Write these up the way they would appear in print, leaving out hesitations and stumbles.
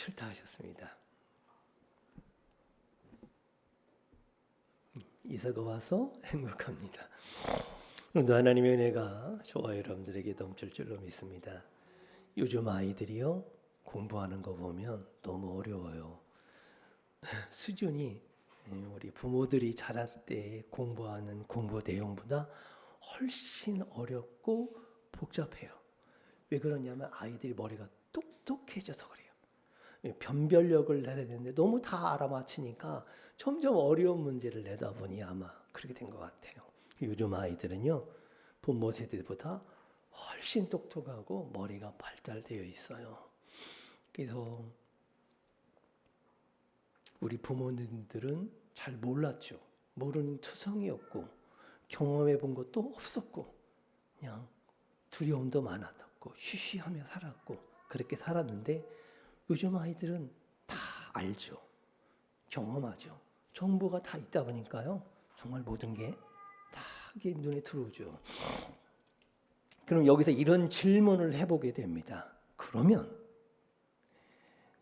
출타하셨습니다. 이사가 와서 행복합니다. 오늘도 하나님의 은혜가 저와 여러분들에게 넘칠 줄로 믿습니다. 요즘 아이들이요, 공부하는 거 보면 너무 어려워요. 수준이 우리 부모들이 자랄 때 공부하는 공부 내용보다 훨씬 어렵고 복잡해요. 왜 그러냐면 아이들이 머리가 똑똑해져서 그래요. 변별력을 내야 되는데 너무 다 알아맞히니까 점점 어려운 문제를 내다 보니 아마 그렇게 된 것 같아요. 요즘 아이들은요, 부모 세대보다 훨씬 똑똑하고 머리가 발달되어 있어요. 그래서 우리 부모님들은 잘 몰랐죠. 모르는 투성이었고 경험해 본 것도 없었고 그냥 두려움도 많았었고 쉬쉬하며 살았고 그렇게 살았는데 요즘 아이들은 다 알죠. 경험하죠. 정보가 다 있다 보니까요. 정말 모든 게 다 눈에 들어오죠. 그럼 여기서 이런 질문을 해보게 됩니다. 그러면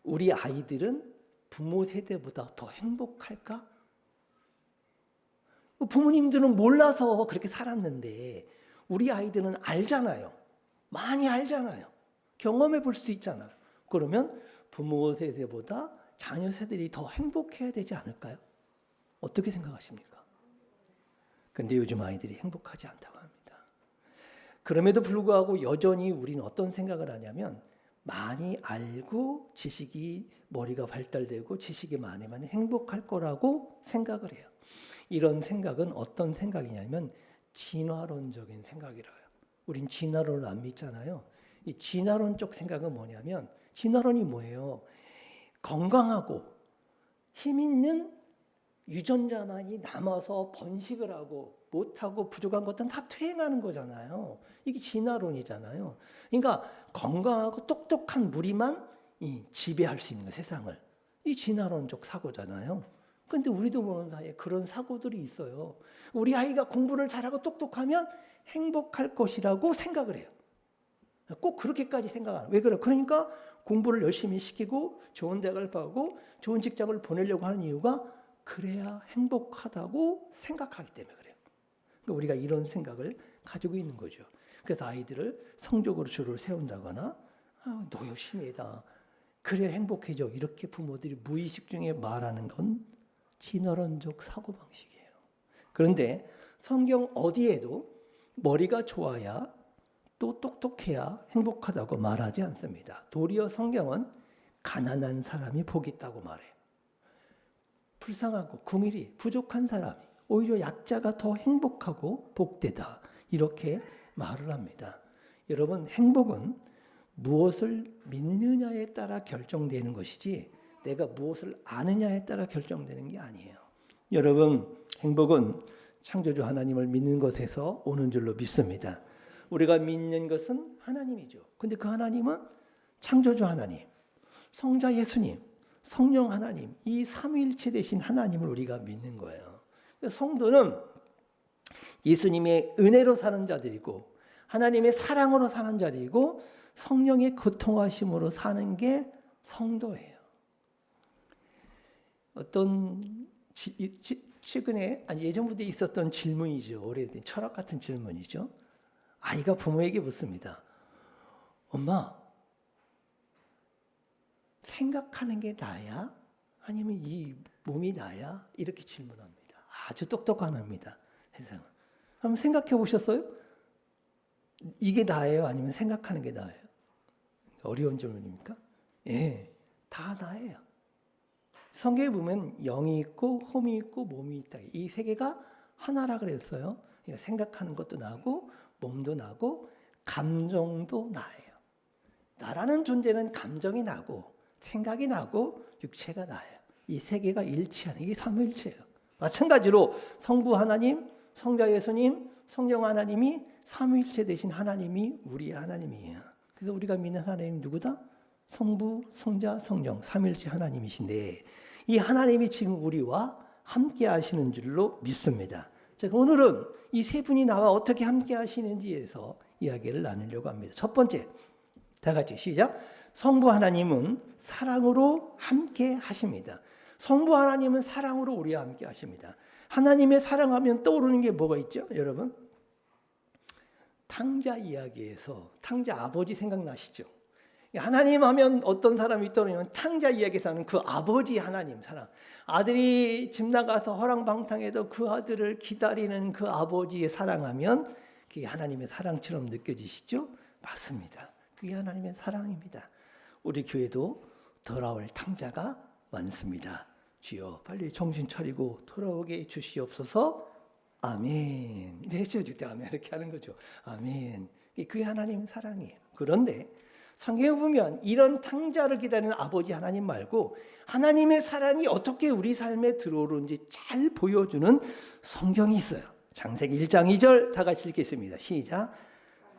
우리 아이들은 부모 세대보다 더 행복할까? 부모님들은 몰라서 그렇게 살았는데 우리 아이들은 알잖아요. 많이 알잖아요. 경험해 볼 수 있잖아요. 그러면 부모 세대보다 자녀 세대들이 더 행복해야 되지 않을까요? 어떻게 생각하십니까? 근데 요즘 아이들이 행복하지 않다고 합니다. 그럼에도 불구하고 여전히 우리는 어떤 생각을 하냐면 많이 알고 지식이 머리가 발달되고 지식이 많으면 행복할 거라고 생각을 해요. 이런 생각은 어떤 생각이냐면 진화론적인 생각이라요. 우린 진화론을 안 믿잖아요. 이 진화론적 생각은 뭐냐면 진화론이 뭐예요? 건강하고 힘 있는 유전자만이 남아서 번식을 하고 못하고 부족한 것들은 다 퇴행하는 거잖아요. 이게 진화론이잖아요. 그러니까 건강하고 똑똑한 무리만 지배할 수 있는 거예요, 세상을. 이 진화론적 사고잖아요. 그런데 우리도 모르는 사이에 그런 사고들이 있어요. 우리 아이가 공부를 잘하고 똑똑하면 행복할 것이라고 생각을 해요. 꼭 그렇게까지 생각하는. 왜 그래? 그러니까 공부를 열심히 시키고 좋은 대학을 가고 좋은 직장을 보내려고 하는 이유가 그래야 행복하다고 생각하기 때문에 그래요. 그러니까 우리가 이런 생각을 가지고 있는 거죠. 그래서 아이들을 성적으로 줄을 세운다거나 너 열심히 해라. 그래야 행복해져. 이렇게 부모들이 무의식 중에 말하는 건 진화론적 사고방식이에요. 그런데 성경 어디에도 머리가 좋아야 또 똑똑해야 행복하다고 말하지 않습니다. 도리어 성경은 가난한 사람이 복이 있다고 말해요. 불쌍하고 궁일이 부족한 사람이 오히려 약자가 더 행복하고 복되다. 이렇게 말을 합니다. 여러분, 행복은 무엇을 믿느냐에 따라 결정되는 것이지 내가 무엇을 아느냐에 따라 결정되는 게 아니에요. 여러분, 행복은 창조주 하나님을 믿는 것에서 오는 줄로 믿습니다. 우리가 믿는 것은 하나님이죠. 근데 그 하나님은 창조주 하나님, 성자 예수님, 성령 하나님, 이 삼위일체 되신 하나님을 우리가 믿는 거예요. 성도는 예수님의 은혜로 사는 자들이고 하나님의 사랑으로 사는 자들이고 성령의 고통하심으로 사는 게 성도예요. 어떤 최근에 예전부터 있었던 질문이죠. 오래된 철학 같은 질문이죠. 아이가 부모에게 묻습니다. 엄마, 생각하는 게 나야? 아니면 이 몸이 나야? 이렇게 질문합니다. 아주 똑똑한 아입니다. 세상은. 한번 생각해 보셨어요? 이게 나예요? 아니면 생각하는 게 나예요? 어려운 질문입니까? 예, 다 나예요. 성경에 보면 영이 있고 홈이 있고 몸이 있다. 이 세 개가 하나라 그랬어요. 그러니까 생각하는 것도 나고 몸도 나고 감정도 나예요. 나라는 존재는 감정이 나고 생각이 나고 육체가 나예요. 이 세 개가 일치하는 게 삼위일체예요. 마찬가지로 성부 하나님, 성자 예수님, 성령 하나님이 삼위일체 되신 하나님이 우리의 하나님이에요. 그래서 우리가 믿는 하나님 누구다? 성부, 성자, 성령 삼위일체 하나님이신데 이 하나님이 지금 우리와 함께 하시는 줄로 믿습니다. 자, 오늘은 이 세 분이 나와 어떻게 함께 하시는지에서 이야기를 나누려고 합니다. 첫 번째, 다 같이 시작. 성부 하나님은 사랑으로 함께 하십니다. 성부 하나님은 사랑으로 우리와 함께 하십니다. 하나님의 사랑하면 떠오르는 게 뭐가 있죠, 여러분? 탕자 이야기에서 탕자 아버지 생각나시죠? 하나님 하면 어떤 사람이 떠오르면 탕자 이야기에서 하는 그 아버지 하나님 사랑. 아들이 집 나가서 허랑방탕해도 그 아들을 기다리는 그 아버지의 사랑하면 그게 하나님의 사랑처럼 느껴지시죠? 맞습니다. 그게 하나님의 사랑입니다. 우리 교회도 돌아올 탕자가 많습니다. 주여 빨리 정신 차리고 돌아오게 주시옵소서. 아멘. 네, 그때 아멘 이렇게 하는 거죠. 아멘. 그게 하나님의 사랑이에요. 그런데 성경에 보면 이런 탕자를 기다리는 아버지 하나님 말고 하나님의 사랑이 어떻게 우리 삶에 들어오는지 잘 보여주는 성경이 있어요. 창세기 1장 2절 다 같이 읽겠습니다. 시작.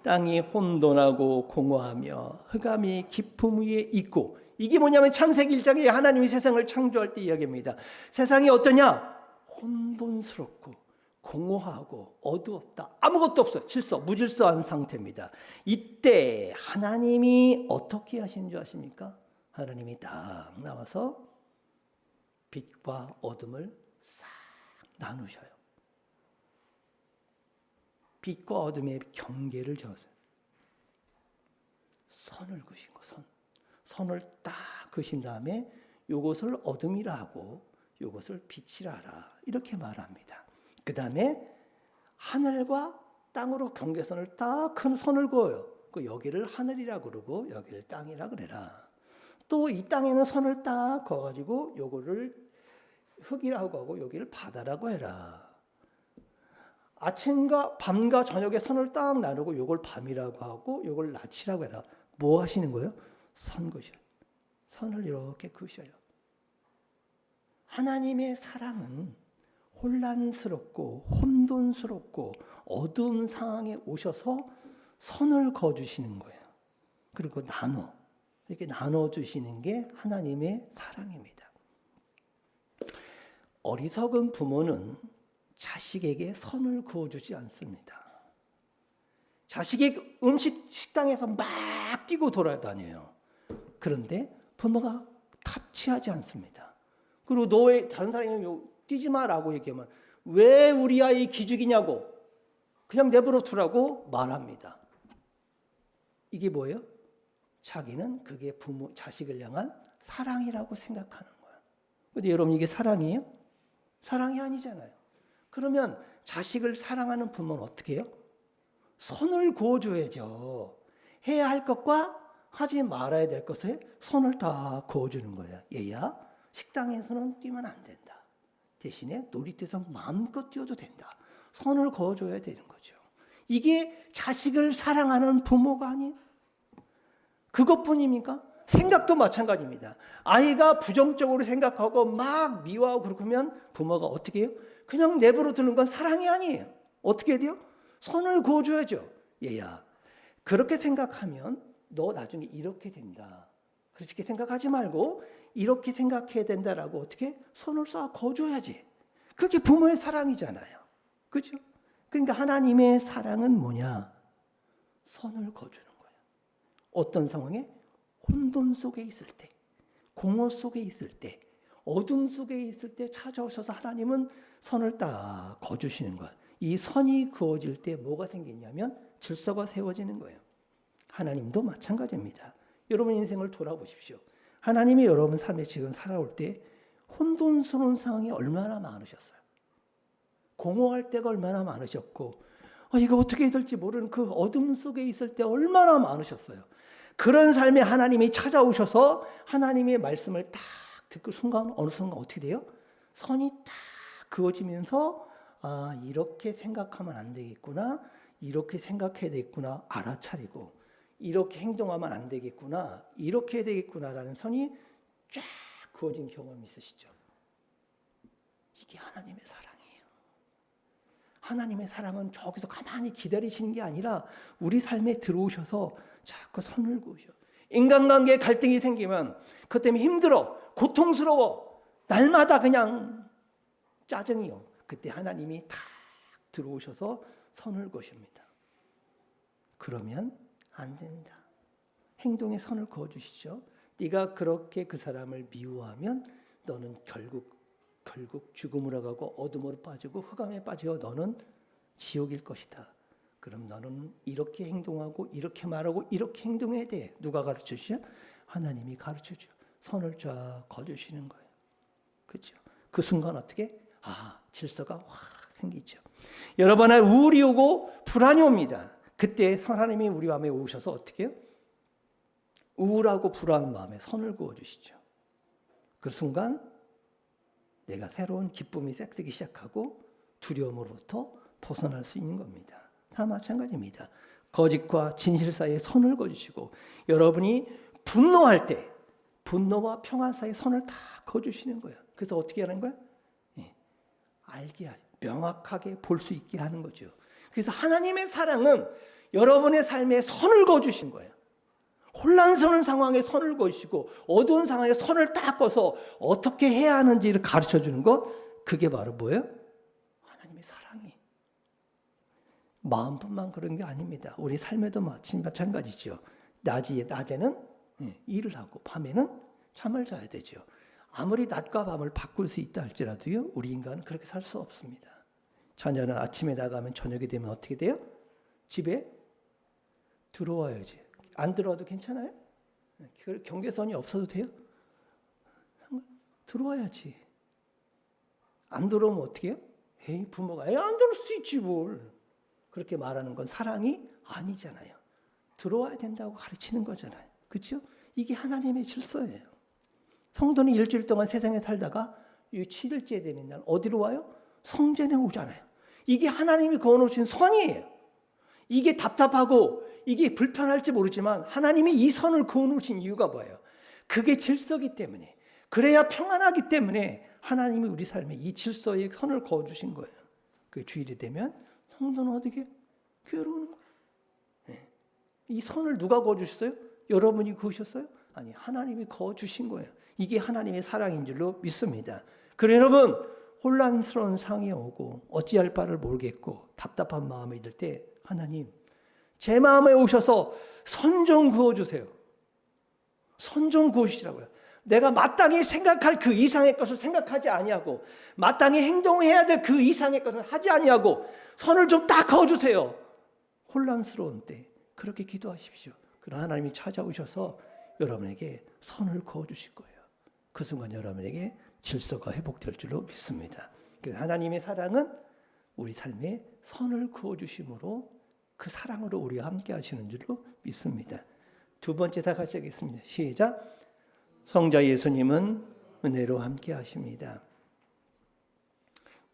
땅이 혼돈하고 공허하며 흑암이 깊음 위에 있고, 이게 뭐냐면 창세기 1장에 하나님이 세상을 창조할 때 이야기입니다. 세상이 어떠냐? 혼돈스럽고 공허하고 어두웠다. 아무것도 없어. 질서, 무질서한 상태입니다. 이때 하나님이 어떻게 하신 줄 아십니까? 하나님이 딱 나와서 빛과 어둠을 싹 나누셔요. 빛과 어둠의 경계를 저으세요. 선을 그으신 거, 선을 딱 그으신 다음에 이것을 어둠이라 하고 이것을 빛이라 하라, 이렇게 말합니다. 그 다음에 하늘과 땅으로 경계선을 딱 큰 선을 그어요. 그 여기를 하늘이라 그러고 여기를 땅이라 그래라. 또 이 땅에는 선을 딱 그어가지고 요거를 흙이라고 하고 여기를 바다라고 해라. 아침과 밤과 저녁에 선을 딱 나누고 요걸 밤이라고 하고 요걸 낮이라고 해라. 뭐 하시는 거예요? 선 그으셔요. 선을 이렇게 그으셔요. 하나님의 사랑은 혼란스럽고 혼돈스럽고 어두운 상황에 오셔서 선을 그어주시는 거예요. 그리고 이렇게 나눠주시는 게 하나님의 사랑입니다. 어리석은 부모는 자식에게 선을 그어주지 않습니다. 자식이 식당에서 막 뛰고 돌아다녀요. 그런데 부모가 타치하지 않습니다. 그리고 너 왜 다른 사람이 뛰지 마라고 얘기하면 왜 우리 아이 기죽이냐고 그냥 내버려 두라고 말합니다. 이게 뭐예요? 자기는 그게 자식을 향한 사랑이라고 생각하는 거야. 근데 여러분, 이게 사랑이에요? 사랑이 아니잖아요. 그러면 자식을 사랑하는 부모는 어떻게 해요? 선을 그어줘야죠. 해야 할 것과 하지 말아야 될 것에 선을 다 그어주는 거야. 얘야, 식당에서는 뛰면 안 된다. 대신에 놀이터에서 마음껏 뛰어도 된다. 선을 그어줘야 되는 거죠. 이게 자식을 사랑하는 부모가 아니에요. 그것뿐입니까? 생각도 마찬가지입니다. 아이가 부정적으로 생각하고 막 미워하고 그러면 부모가 어떻게 해요? 그냥 내버려 두는 건 사랑이 아니에요. 어떻게 해야 돼요? 선을 그어줘야죠. 얘야, 그렇게 생각하면 너 나중에 이렇게 된다. 그렇게 생각하지 말고 이렇게 생각해야 된다라고 어떻게 선을 쏴 그어줘야지. 그게 부모의 사랑이잖아요. 그렇죠? 그러니까 하나님의 사랑은 뭐냐? 선을 그어주는 거예요. 어떤 상황에? 혼돈 속에 있을 때, 공허 속에 있을 때, 어둠 속에 있을 때 찾아오셔서 하나님은 선을 딱 그어주시는 거예요. 이 선이 그어질 때 뭐가 생기냐면 질서가 세워지는 거예요. 하나님도 마찬가지입니다. 여러분 인생을 돌아보십시오. 하나님이 여러분 삶에 지금 살아올 때 혼돈스러운 상황이 얼마나 많으셨어요. 공허할 때가 얼마나 많으셨고 이거 어떻게 해야 될지 모르는 그 어둠 속에 있을 때 얼마나 많으셨어요. 그런 삶에 하나님이 찾아오셔서 하나님의 말씀을 딱 듣고 어느 순간 어떻게 돼요? 선이 딱 그어지면서 이렇게 생각하면 안 되겠구나, 이렇게 생각해야 되겠구나 알아차리고, 이렇게 행동하면 안 되겠구나, 이렇게 해야 되겠구나라는 선이 쫙 그어진 경험이 있으시죠? 이게 하나님의 사랑이에요. 하나님의 사랑은 저기서 가만히 기다리시는 게 아니라 우리 삶에 들어오셔서 자꾸 선을 그으셔. 인간관계에 갈등이 생기면 그것 때문에 힘들어, 고통스러워, 날마다 그냥 짜증이요. 그때 하나님이 탁 들어오셔서 선을 그으십니다. 그러면 안 된다. 행동에 선을 그어주시죠. 네가 그렇게 그 사람을 미워하면 너는 결국 죽음으로 가고 어둠으로 빠지고 흑암에 빠져 너는 지옥일 것이다. 그럼 너는 이렇게 행동하고 이렇게 말하고 이렇게 행동해야 돼. 누가 가르쳐주셔? 하나님이 가르쳐줘. 선을 쫙 그어주시는 거예요. 그렇죠? 그 순간 어떻게? 질서가 확 생기죠. 여러분 안에 우울이 오고 불안이 옵니다. 그때 하나님이 우리 마음에 오셔서 어떻게 해요? 우울하고 불안한 마음에 선을 그어주시죠. 그 순간 내가 새로운 기쁨이 싹트기 시작하고 두려움으로부터 벗어날 수 있는 겁니다. 다 마찬가지입니다. 거짓과 진실 사이에 선을 그어주시고 여러분이 분노할 때 분노와 평안 사이에 선을 다 그어주시는 거예요. 그래서 어떻게 하는 거예요? 알게 하죠. 명확하게 볼 수 있게 하는 거죠. 그래서 하나님의 사랑은 여러분의 삶에 선을 그어주신 거예요. 혼란스러운 상황에 선을 그으시고 어두운 상황에 선을 딱 그어서 어떻게 해야 하는지를 가르쳐주는 것, 그게 바로 뭐예요? 하나님의 사랑이. 마음뿐만 그런 게 아닙니다. 우리 삶에도 마찬가지죠. 낮에는 일을 하고 밤에는 잠을 자야 되죠. 아무리 낮과 밤을 바꿀 수 있다 할지라도요, 우리 인간은 그렇게 살 수 없습니다. 자녀는 아침에 나가면 저녁이 되면 어떻게 돼요? 집에 들어와야지. 안 들어와도 괜찮아요? 경계선이 없어도 돼요? 들어와야지. 안 들어오면 어떻게 해요? 부모가 안 들어올 수 있지 뭘. 그렇게 말하는 건 사랑이 아니잖아요. 들어와야 된다고 가르치는 거잖아요. 그렇죠? 이게 하나님의 질서예요. 성도는 일주일 동안 세상에 살다가 이 7일째 되는 날 어디로 와요? 성전에 오잖아요. 이게 하나님이 그어놓으신 선이에요. 이게 답답하고 이게 불편할지 모르지만 하나님이 이 선을 그어놓으신 이유가 뭐예요? 그게 질서기 때문에, 그래야 평안하기 때문에 하나님이 우리 삶에 이 질서의 선을 그어주신 거예요. 그 주일이 되면 성도는 어떻게? 괴로운 거예요. 이 선을 누가 그어주셨어요? 여러분이 그으셨어요? 아니, 하나님이 그어주신 거예요. 이게 하나님의 사랑인 줄로 믿습니다. 그래 여러분, 혼란스러운 상황이 오고 어찌할 바를 모르겠고 답답한 마음이 들 때 하나님, 제 마음에 오셔서 선 좀 그어주세요. 선 좀 그으시라고요. 내가 마땅히 생각할 그 이상의 것을 생각하지 아니하고 마땅히 행동해야 될 그 이상의 것을 하지 아니하고 선을 좀 딱 그어주세요. 혼란스러운 때 그렇게 기도하십시오. 그럼 하나님이 찾아오셔서 여러분에게 선을 그어주실 거예요. 그 순간 여러분에게 질서가 회복될 줄로 믿습니다. 그래서 하나님의 사랑은 우리 삶에 선을 그어주심으로 그 사랑으로 우리와 함께 하시는 줄로 믿습니다. 두 번째 다 같이 하겠습니다. 시작. 성자 예수님은 은혜로 함께 하십니다.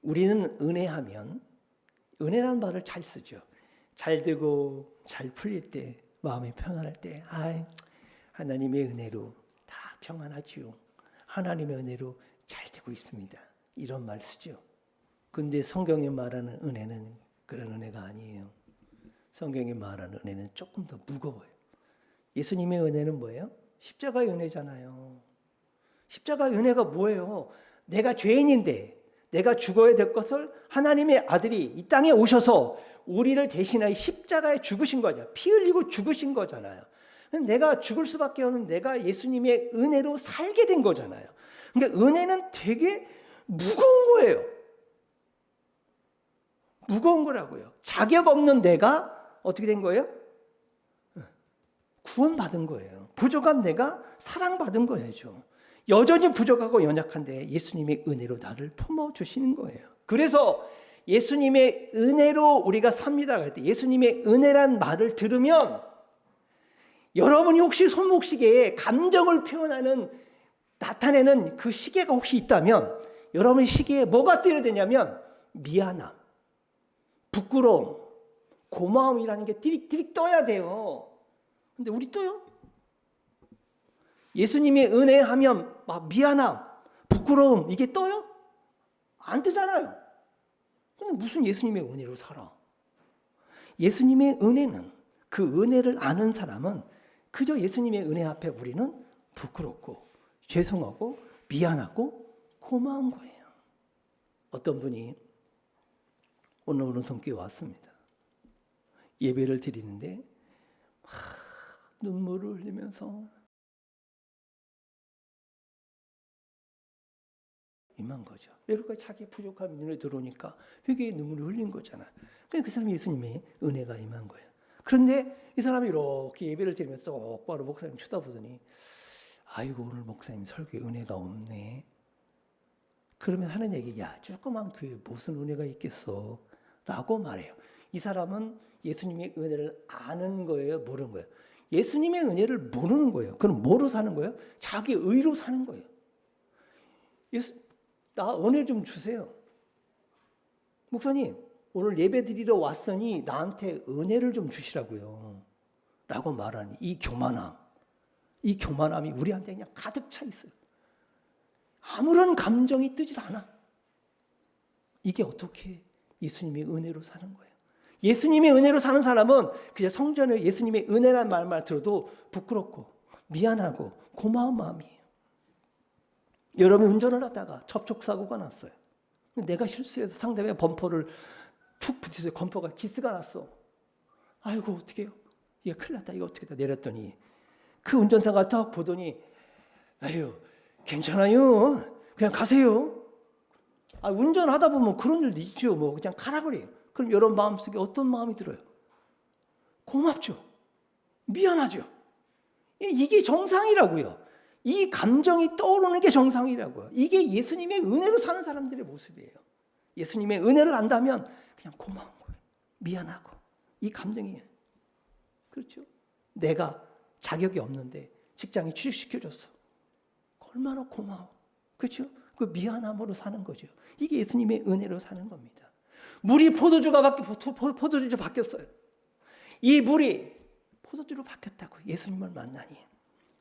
우리는 은혜하면, 은혜라는 말을 잘 쓰죠. 잘 되고 잘 풀릴 때, 마음이 편안할 때, 하나님의 은혜로 다 평안하지요. 하나님의 은혜로 잘 되고 있습니다. 이런 말 쓰죠. 근데 성경이 말하는 은혜는 그런 은혜가 아니에요. 성경이 말하는 은혜는 조금 더 무거워요. 예수님의 은혜는 뭐예요? 십자가의 은혜잖아요. 십자가의 은혜가 뭐예요? 내가 죄인인데 내가 죽어야 될 것을 하나님의 아들이 이 땅에 오셔서 우리를 대신하여 십자가에 죽으신 거죠. 피 흘리고 죽으신 거잖아요. 내가 죽을 수밖에 없는 내가 예수님의 은혜로 살게 된 거잖아요. 그러니까 은혜는 되게 무거운 거예요. 무거운 거라고요. 자격 없는 내가 어떻게 된 거예요? 구원받은 거예요. 부족한 내가 사랑받은 거죠. 여전히 부족하고 연약한데 예수님의 은혜로 나를 품어주시는 거예요. 그래서 예수님의 은혜로 우리가 삽니다 할 때 예수님의 은혜란 말을 들으면 여러분이 혹시 손목시계에 감정을 표현하는 나타내는 그 시계가 혹시 있다면 여러분 시계에 뭐가 떠야 되냐면 미안함, 부끄러움, 고마움이라는 게 띠릭띠릭 떠야 돼요. 근데 우리 떠요? 예수님의 은혜 하면 막 미안함, 부끄러움 이게 떠요? 안 뜨잖아요. 근데 무슨 예수님의 은혜로 살아? 예수님의 은혜는 그 은혜를 아는 사람은 그저 예수님의 은혜 앞에 우리는 부끄럽고 죄송하고 미안하고 고마운 거예요. 어떤 분이 오늘 오른손교회 왔습니다. 예배를 드리는데 눈물을 흘리면서 임한 거죠. 여러분 자기 부족함이 눈에 들어오니까 회개의 눈물을 흘린 거잖아요. 그러니까 그 사람이 예수님의 은혜가 임한 거예요. 그런데 이 사람이 이렇게 예배를 드리면서 똑바로 목사님 쳐다보더니 아이고 오늘 목사님 설교에 은혜가 없네. 그러면 하는 얘기, 야 조그만 교회에 무슨 은혜가 있겠어 라고 말해요. 이 사람은 예수님의 은혜를 아는 거예요, 모르는 거예요? 예수님의 은혜를 모르는 거예요. 그럼 뭐로 사는 거예요? 자기 의로 사는 거예요. 나 은혜 좀 주세요. 목사님 오늘 예배 드리러 왔으니 나한테 은혜를 좀 주시라고요 라고 말하는 이 교만함이 우리한테 그냥 가득 차 있어요. 아무런 감정이 뜨질 않아. 이게 어떻게 예수님의 은혜로 사는 거예요? 예수님의 은혜로 사는 사람은 그냥 성전에 예수님의 은혜라는 말만 들어도 부끄럽고 미안하고 고마운 마음이에요. 여러분이 운전을 하다가 접촉사고가 났어요. 내가 실수해서 상대방의 범퍼를 툭 부딪혀서 범퍼가 기스가 났어. 아이고 어떻게 해요? 이게 큰일 났다. 이거 어떻게 다 내렸더니 그 운전사가 딱 보더니 아유 괜찮아요. 그냥 가세요. 운전하다 보면 그런 일도 있죠. 뭐 그냥 가라 그래요. 그럼 여러분 마음속에 어떤 마음이 들어요? 고맙죠. 미안하죠. 이게 정상이라고요. 이 감정이 떠오르는 게 정상이라고요. 이게 예수님의 은혜로 사는 사람들의 모습이에요. 예수님의 은혜를 안다면 그냥 고마운 거예요. 미안하고 이 감정이 그렇죠. 내가 자격이 없는데 직장에 취직시켜줬어. 얼마나 고마워. 그렇죠? 그 미안함으로 사는 거죠. 이게 예수님의 은혜로 사는 겁니다. 물이 포도주로 바뀌었어요. 이 물이 포도주로 바뀌었다고 예수님을 만나니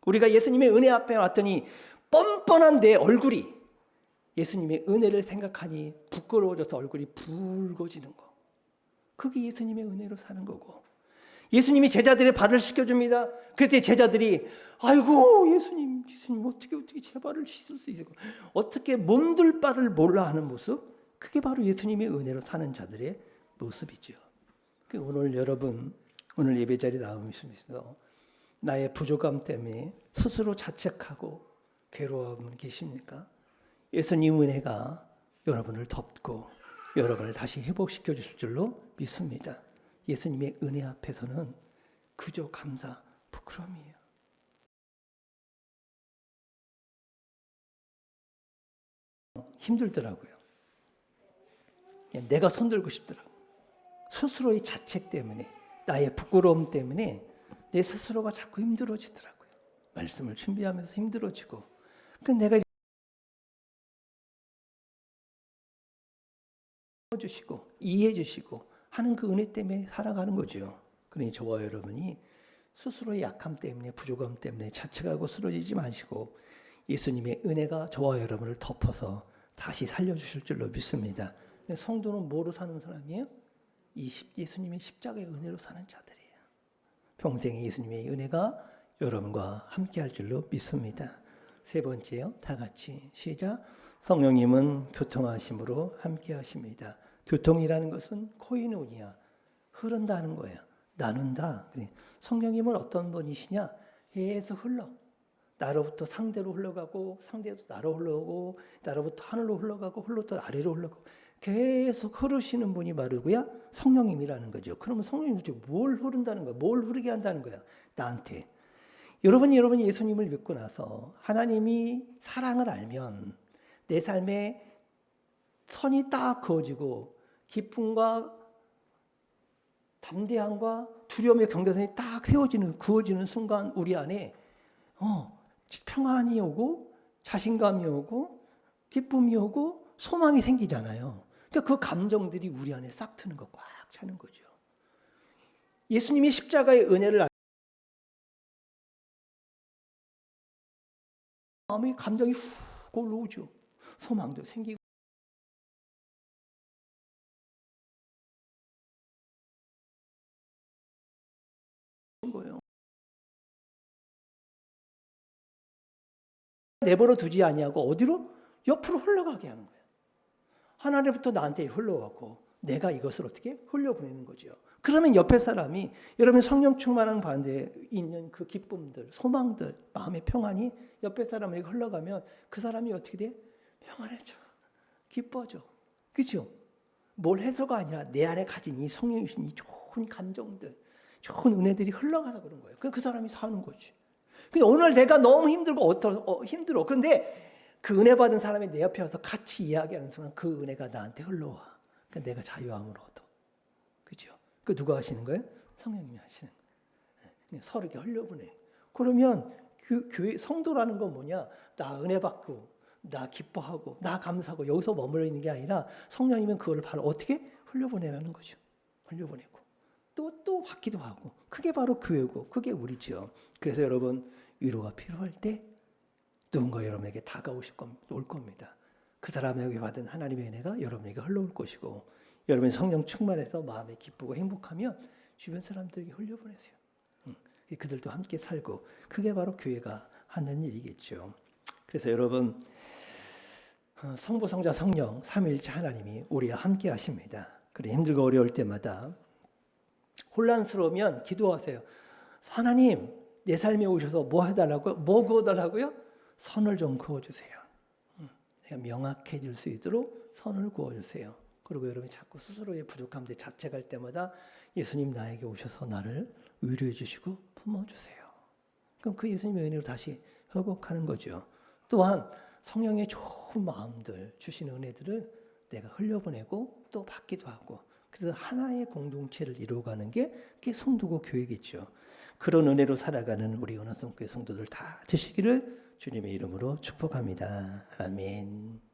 우리가 예수님의 은혜 앞에 왔더니 뻔뻔한 내 얼굴이 예수님의 은혜를 생각하니 부끄러워져서 얼굴이 붉어지는 거. 그게 예수님의 은혜로 사는 거고 예수님이 제자들의 발을 씻겨줍니다. 그때 제자들이 아이고 예수님 어떻게 제 발을 씻을 수 있을까? 어떻게 몸둘 바를 몰라 하는 모습? 그게 바로 예수님의 은혜로 사는 자들의 모습이죠. 오늘 여러분 오늘 예배 자리에 나오시면서 나의 부족함 때문에 스스로 자책하고 괴로워하는 계십니까? 예수님 은혜가 여러분을 덮고 여러분을 다시 회복시켜 주실 줄로 믿습니다. 예수님의 은혜 앞에서는 그저 감사, 부끄러움이에요. 힘들더라고요. 내가 손들고 싶더라고요. 스스로의 자책 때문에 나의 부끄러움 때문에 내 스스로가 자꾸 힘들어지더라고요. 말씀을 준비하면서 힘들어지고 내가 주시고 이해해 주시고 하는 그 은혜 때문에 살아가는 거죠. 그러니 저와 여러분이 스스로의 약함 때문에 부족함 때문에 자책하고 쓰러지지 마시고 예수님의 은혜가 저와 여러분을 덮어서 다시 살려주실 줄로 믿습니다. 성도는 뭐로 사는 사람이에요? 예수님의 십자가의 은혜로 사는 자들이에요. 평생에 예수님의 은혜가 여러분과 함께할 줄로 믿습니다. 세 번째요. 다 같이 시작. 성령님은 교통하심으로 함께하십니다. 교통이라는 것은 코이노니아, 흐른다는 거예요. 나눈다. 성령님은 어떤 분이시냐? 계속 흘러. 나로부터 상대로 흘러가고 상대로부터 나로 흘러오고 나로부터 하늘로 흘러가고 하늘로부터 아래로 흘러가고 계속 흐르시는 분이 바르고요. 성령님이라는 거죠. 그러면 성령님이 뭘 흐른다는 거야? 뭘 흐르게 한다는 거야? 나한테. 여러분이 예수님을 믿고 나서 하나님이 사랑을 알면 내 삶에 선이 딱 그어지고 기쁨과 담대함과 두려움의 경계선이 딱 그어지는 순간 우리 안에 평안이 오고 자신감이 오고 기쁨이 오고 소망이 생기잖아요. 그러니까 그 감정들이 우리 안에 싹 트는 거 꽉 차는 거죠. 예수님이 십자가의 은혜를 마음의 감정이 훅 올라오죠. 소망도 생기고 거예요. 내버려 두지 아니하고 어디로? 옆으로 흘러가게 하는 거예요. 하나님부터 나한테 흘러가고 내가 이것을 어떻게 흘려보내는 거죠. 그러면 옆에 사람이 여러분 성령 충만한 가운데 있는 그 기쁨들, 소망들, 마음의 평안이 옆에 사람에게 흘러가면 그 사람이 어떻게 돼? 평안해져. 기뻐져. 그렇죠? 뭘 해서가 아니라 내 안에 가진 이 성령이 주신 이 좋은 감정들, 좋은 은혜들이 흘러가서 그런 거예요. 그 사람이 사는 거지. 근데 오늘 내가 너무 힘들고 힘들어. 그런데 그 은혜 받은 사람이 내 옆에 와서 같이 이야기하는 순간 그 은혜가 나한테 흘러와. 그러니까 내가 자유함을 얻어. 그죠? 그 누가 하시는 거예요? 성령님이 하시는 거예요. 서로 이렇게 흘려보내는 거예요. 그러면 교회 성도라는 건 뭐냐? 나 은혜 받고, 나 기뻐하고, 나 감사하고 여기서 머물러 있는 게 아니라 성령님은 그걸 바로 어떻게 흘려보내라는 거죠. 흘려보내고 또 받기도 하고 그게 바로 교회고 그게 우리죠. 그래서 여러분 위로가 필요할 때 누군가 여러분에게 올 겁니다. 그 사람에게 받은 하나님의 은혜가 여러분에게 흘러올 것이고 여러분이 성령 충만해서 마음에 기쁘고 행복하면 주변 사람들에게 흘려보내세요. 그들도 함께 살고 그게 바로 교회가 하는 일이겠죠. 그래서 여러분 성부, 성자, 성령 삼위일체 하나님이 우리와 함께 하십니다. 그래 힘들고 어려울 때마다 혼란스러우면 기도하세요. 하나님 내 삶에 오셔서 뭐 해달라고요? 뭐 구워달라고요? 선을 좀 그어주세요. 내가 명확해질 수 있도록 선을 그어주세요. 그리고 여러분이 자꾸 스스로의 부족함들 자책할 때마다 예수님 나에게 오셔서 나를 위로해 주시고 품어주세요. 그럼 그 예수님의 은혜로 다시 회복하는 거죠. 또한 성령의 좋은 마음들 주시는 은혜들을 내가 흘려보내고 또 받기도 하고 그래서 하나의 공동체를 이루어가는 게 그게 성도고 교회겠죠. 그런 은혜로 살아가는 우리 은원성교회 성도들 다 되시기를 주님의 이름으로 축복합니다. 아멘.